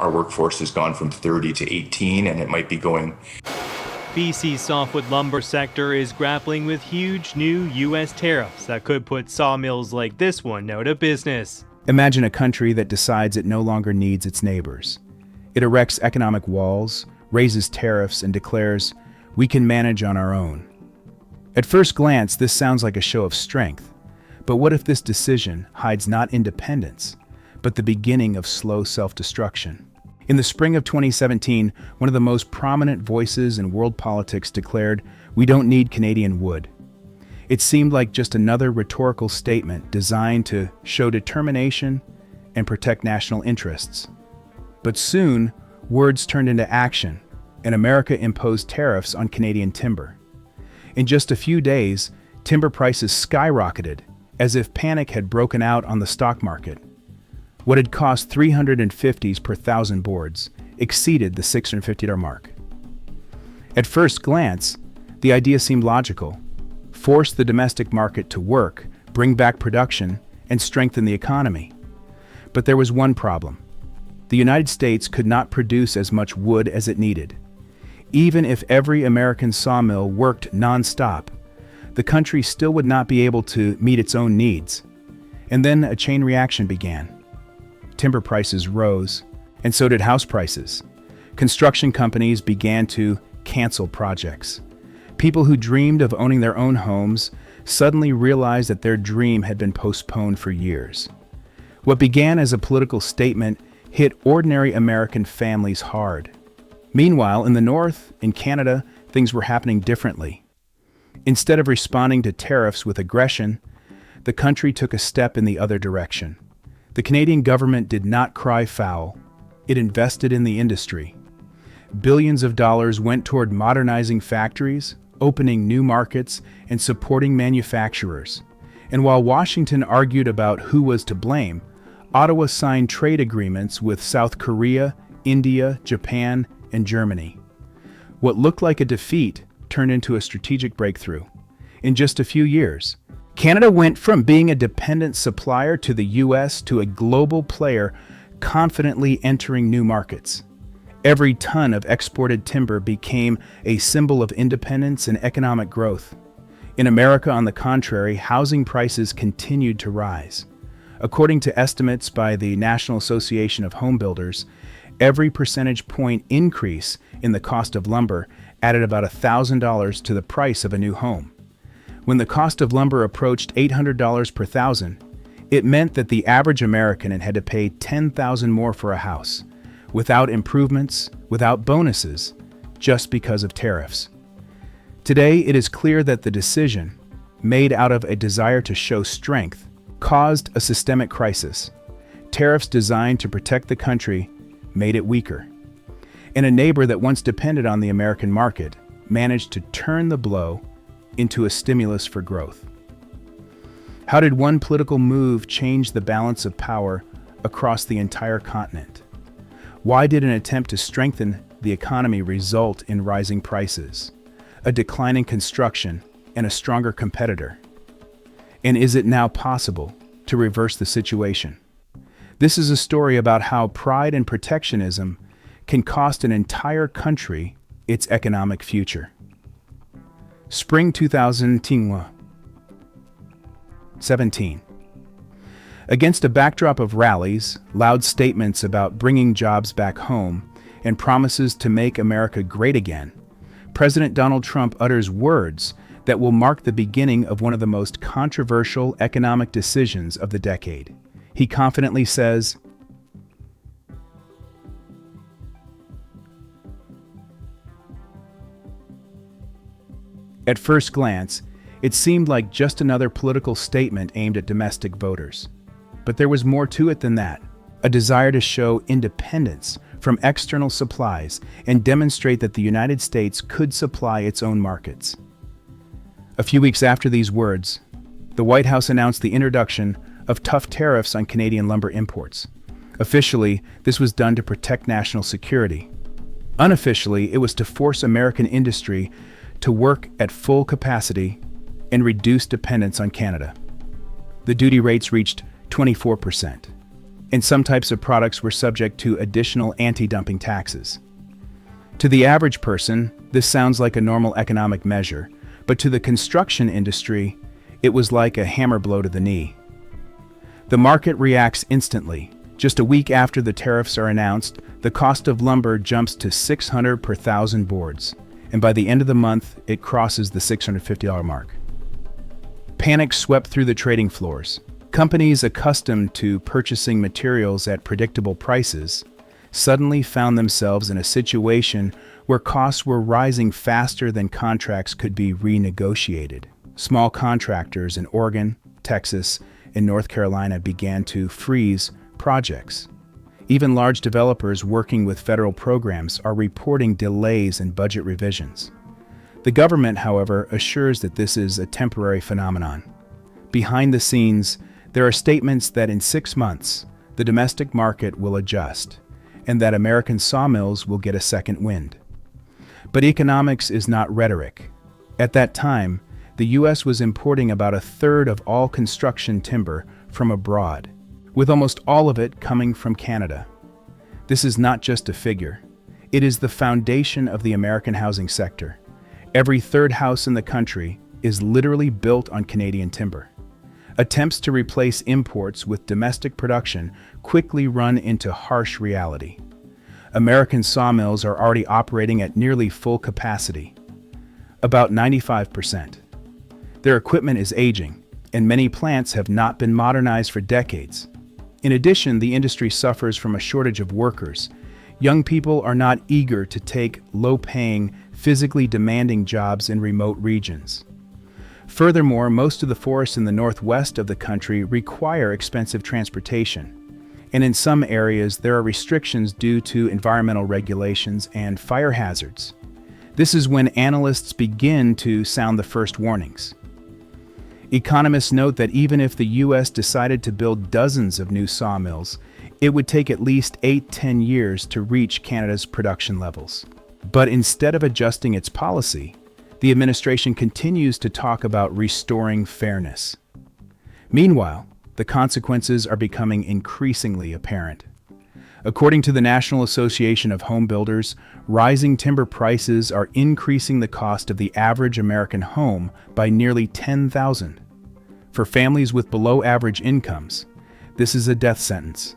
our workforce has gone from 30 to 18, and it might be going. BC's softwood lumber sector is grappling with huge new U.S. tariffs that could put sawmills like this one out of business. Imagine a country that decides it no longer needs its neighbors. It erects economic walls, raises tariffs, and declares, "We can manage on our own." At first glance, this sounds like a show of strength. But what if this decision hides not independence, but the beginning of slow self-destruction? In the spring of 2017, one of the most prominent voices in world politics declared, "We don't need Canadian wood." It seemed like just another rhetorical statement designed to show determination and protect national interests. But soon, words turned into action, and America imposed tariffs on Canadian timber. In just a few days, timber prices skyrocketed, as if panic had broken out on the stock market. What had cost $350 per thousand boards exceeded the $650 mark. At first glance, the idea seemed logical. Force the domestic market to work, bring back production, and strengthen the economy. But there was one problem. The United States could not produce as much wood as it needed. Even if every American sawmill worked non-stop, the country still would not be able to meet its own needs. And then a chain reaction began. Timber prices rose, and so did house prices. Construction companies began to cancel projects. People who dreamed of owning their own homes suddenly realized that their dream had been postponed for years. What began as a political statement hit ordinary American families hard. Meanwhile, in the North, in Canada, things were happening differently. Instead of responding to tariffs with aggression, the country took a step in the other direction. The Canadian government did not cry foul. It invested in the industry. Billions of dollars went toward modernizing factories, opening new markets, and supporting manufacturers. And while Washington argued about who was to blame, Ottawa signed trade agreements with South Korea, India, Japan, and Germany. What looked like a defeat turned into a strategic breakthrough. In just a few years, Canada went from being a dependent supplier to the U.S. to a global player confidently entering new markets. Every ton of exported timber became a symbol of independence and economic growth. In America, on the contrary, housing prices continued to rise. According to estimates by the National Association of Home Builders, every percentage point increase in the cost of lumber added about $1,000 to the price of a new home. When the cost of lumber approached $800 per thousand, it meant that the average American had to pay $10,000 more for a house, without improvements, without bonuses, just because of tariffs. Today, it is clear that the decision, made out of a desire to show strength, caused a systemic crisis. Tariffs designed to protect the country made it weaker. And a neighbor that once depended on the American market managed to turn the blow into a stimulus for growth. How did one political move change the balance of power across the entire continent? Why did an attempt to strengthen the economy result in rising prices, a decline in construction, and a stronger competitor? And is it now possible to reverse the situation? This is a story about how pride and protectionism can cost an entire country its economic future. Spring 2017. Against a backdrop of rallies, loud statements about bringing jobs back home, and promises to make America great again, President Donald Trump utters words that will mark the beginning of one of the most controversial economic decisions of the decade. He confidently says, at first glance, it seemed like just another political statement aimed at domestic voters. But there was more to it than that, a desire to show independence from external supplies and demonstrate that the United States could supply its own markets. A few weeks after these words, the White House announced the introduction of tough tariffs on Canadian lumber imports. Officially, this was done to protect national security. Unofficially, it was to force American industry to work at full capacity and reduce dependence on Canada. The duty rates reached 24%. and some types of products were subject to additional anti-dumping taxes. To the average person, this sounds like a normal economic measure, but to the construction industry, it was like a hammer blow to the knee. The market reacts instantly. Just a week after the tariffs are announced, the cost of lumber jumps to $600 per thousand boards, and by the end of the month, it crosses the $650 mark. Panic swept through the trading floors. Companies accustomed to purchasing materials at predictable prices suddenly found themselves in a situation where costs were rising faster than contracts could be renegotiated. Small contractors in Oregon, Texas, and North Carolina began to freeze projects. Even large developers working with federal programs are reporting delays in budget revisions. The government, however, assures that this is a temporary phenomenon. Behind the scenes, there are statements that in 6 months, the domestic market will adjust, and that American sawmills will get a second wind. But economics is not rhetoric. At that time, the U.S. was importing about a third of all construction timber from abroad, with almost all of it coming from Canada. This is not just a figure. It is the foundation of the American housing sector. Every third house in the country is literally built on Canadian timber. Attempts to replace imports with domestic production quickly run into harsh reality. American sawmills are already operating at nearly full capacity, about 95%. Their equipment is aging, and many plants have not been modernized for decades. In addition, the industry suffers from a shortage of workers. Young people are not eager to take low-paying, physically demanding jobs in remote regions. Furthermore, most of the forests in the northwest of the country require expensive transportation, and in some areas there are restrictions due to environmental regulations and fire hazards. This is when analysts begin to sound the first warnings. Economists note that even if the U.S. decided to build dozens of new sawmills, it would take at least 8-10 years to reach Canada's production levels. But instead of adjusting its policy, the administration continues to talk about restoring fairness. Meanwhile, the consequences are becoming increasingly apparent. According to the National Association of Home Builders, rising timber prices are increasing the cost of the average American home by nearly $10,000. For families with below-average incomes, this is a death sentence.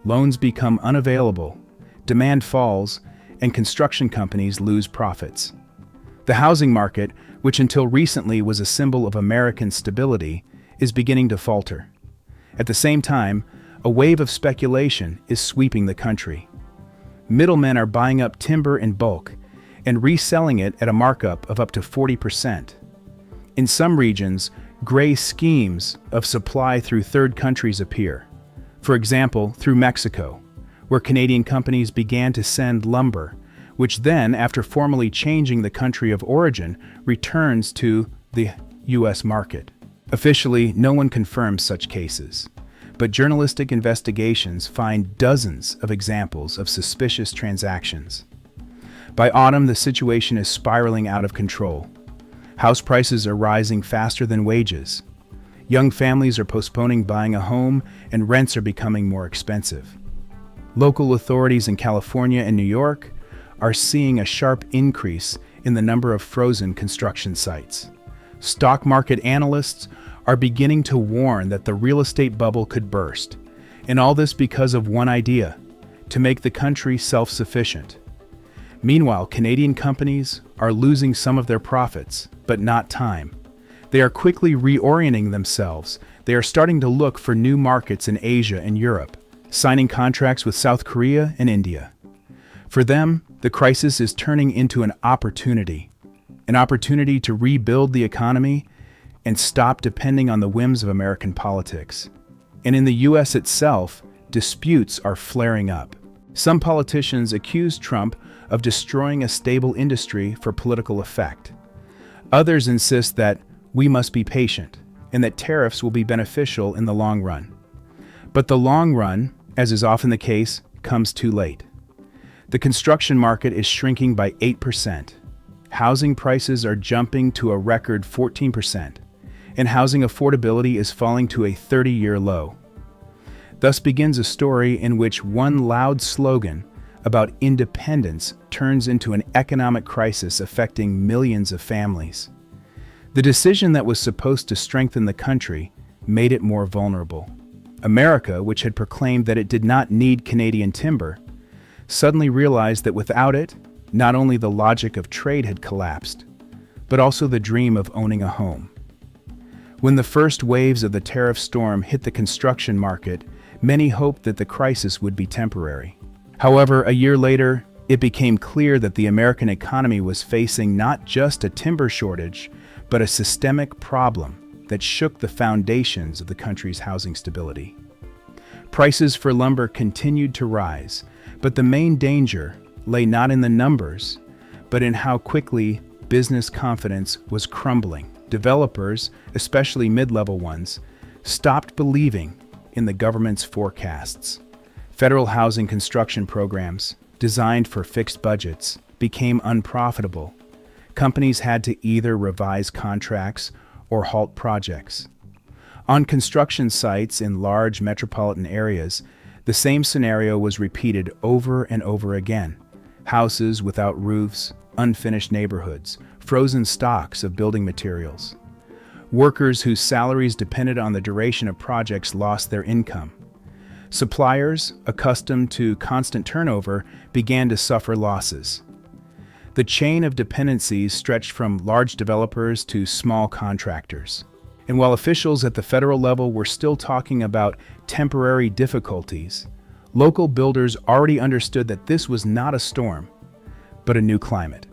Loans become unavailable, demand falls, and construction companies lose profits. The housing market, which until recently was a symbol of American stability, is beginning to falter. At the same time, a wave of speculation is sweeping the country. Middlemen are buying up timber in bulk and reselling it at a markup of up to 40%. In some regions, gray schemes of supply through third countries appear. For example, through Mexico, where Canadian companies began to send lumber, which then, after formally changing the country of origin, returns to the U.S. market. Officially, no one confirms such cases, but journalistic investigations find dozens of examples of suspicious transactions. By autumn, the situation is spiraling out of control. House prices are rising faster than wages. Young families are postponing buying a home, and rents are becoming more expensive. Local authorities in California and New York are seeing a sharp increase in the number of frozen construction sites. Stock market analysts are beginning to warn that the real estate bubble could burst, and all this because of one idea: to make the country self-sufficient. Meanwhile, Canadian companies are losing some of their profits, but not time. They are quickly reorienting themselves. They are starting to look for new markets in Asia and Europe, signing contracts with South Korea and India. For them, the crisis is turning into an opportunity to rebuild the economy and stop depending on the whims of American politics. And in the U.S. itself, disputes are flaring up. Some politicians accuse Trump of destroying a stable industry for political effect. Others insist that we must be patient and that tariffs will be beneficial in the long run. But the long run, as is often the case, comes too late. The construction market is shrinking by 8%. Housing prices are jumping to a record 14%, and housing affordability is falling to a 30-year low. Thus begins a story in which one loud slogan about independence turns into an economic crisis affecting millions of families. The decision that was supposed to strengthen the country made it more vulnerable. America, which had proclaimed that it did not need Canadian timber, suddenly realized that without it, not only the logic of trade had collapsed, but also the dream of owning a home. When the first waves of the tariff storm hit the construction market, many hoped that the crisis would be temporary. However, a year later, it became clear that the American economy was facing not just a timber shortage, but a systemic problem that shook the foundations of the country's housing stability. Prices for lumber continued to rise, but the main danger lay not in the numbers, but in how quickly business confidence was crumbling. Developers, especially mid-level ones, stopped believing in the government's forecasts. Federal housing construction programs, designed for fixed budgets, became unprofitable. Companies had to either revise contracts or halt projects. On construction sites in large metropolitan areas, the same scenario was repeated over and over again. Houses without roofs, unfinished neighborhoods, frozen stocks of building materials. Workers whose salaries depended on the duration of projects lost their income. Suppliers, accustomed to constant turnover, began to suffer losses. The chain of dependencies stretched from large developers to small contractors. And while officials at the federal level were still talking about temporary difficulties, local builders already understood that this was not a storm, but a new climate.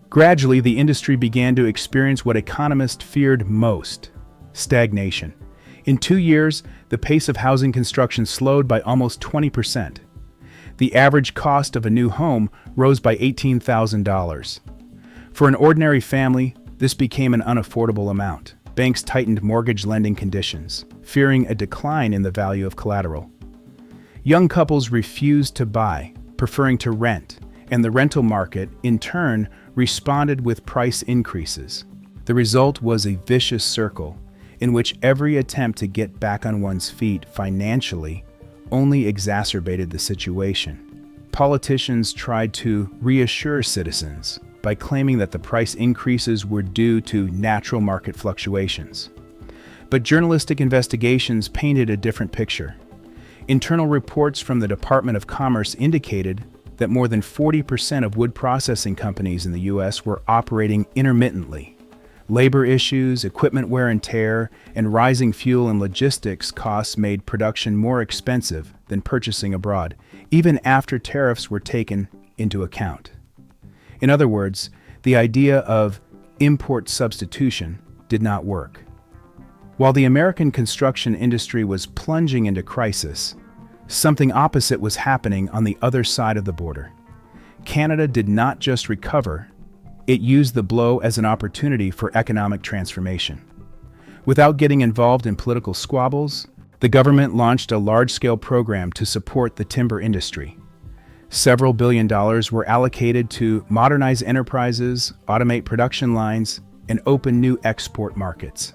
Gradually, the industry began to experience what economists feared most: stagnation. In 2 years, the pace of housing construction slowed by almost 20%. The average cost of a new home rose by $18,000. For an ordinary family, this became an unaffordable amount. Banks tightened mortgage lending conditions, fearing a decline in the value of collateral. Young couples refused to buy, preferring to rent, and the rental market, in turn, responded with price increases. The result was a vicious circle in which every attempt to get back on one's feet financially only exacerbated the situation. Politicians tried to reassure citizens by claiming that the price increases were due to natural market fluctuations. But journalistic investigations painted a different picture. Internal reports from the Department of Commerce indicated that more than 40% of wood processing companies in the U.S. were operating intermittently. Labor issues, equipment wear and tear, and rising fuel and logistics costs made production more expensive than purchasing abroad, even after tariffs were taken into account. In other words, the idea of import substitution did not work. While the American construction industry was plunging into crisis, something opposite was happening on the other side of the border. Canada did not just recover, it used the blow as an opportunity for economic transformation. Without getting involved in political squabbles, the government launched a large-scale program to support the timber industry. Several $billion were allocated to modernize enterprises, automate production lines, and open new export markets.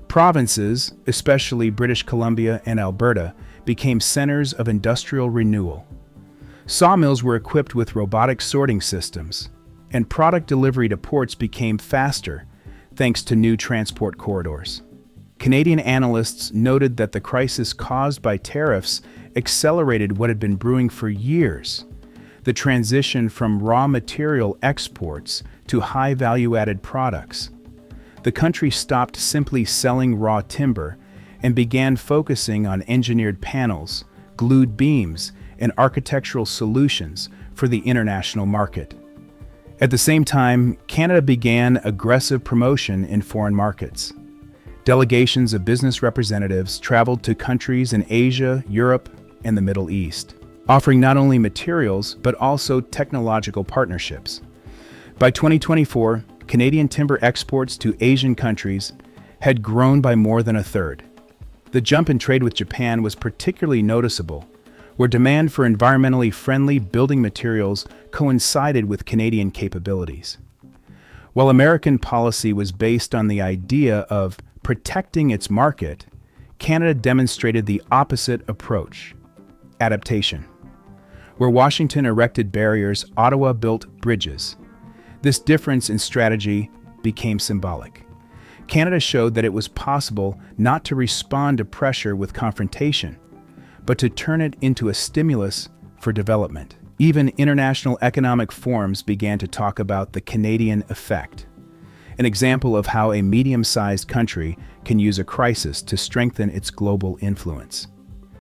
Provinces, especially British Columbia and Alberta, became centers of industrial renewal. Sawmills were equipped with robotic sorting systems, and product delivery to ports became faster thanks to new transport corridors. Canadian analysts noted that the crisis caused by tariffs accelerated what had been brewing for years: the transition from raw material exports to high value-added products. The country stopped simply selling raw timber and began focusing on engineered panels, glued beams, and architectural solutions for the international market. At the same time, Canada began aggressive promotion in foreign markets. Delegations of business representatives traveled to countries in Asia, Europe, and the Middle East, offering not only materials but also technological partnerships. By 2024, Canadian timber exports to Asian countries had grown by more than a third. The jump in trade with Japan was particularly noticeable, where demand for environmentally friendly building materials coincided with Canadian capabilities. While American policy was based on the idea of protecting its market, Canada demonstrated the opposite approach: adaptation. Where Washington erected barriers, Ottawa built bridges. This difference in strategy became symbolic. Canada showed that it was possible not to respond to pressure with confrontation, but to turn it into a stimulus for development. Even international economic forums began to talk about the Canadian effect, an example of how a medium-sized country can use a crisis to strengthen its global influence.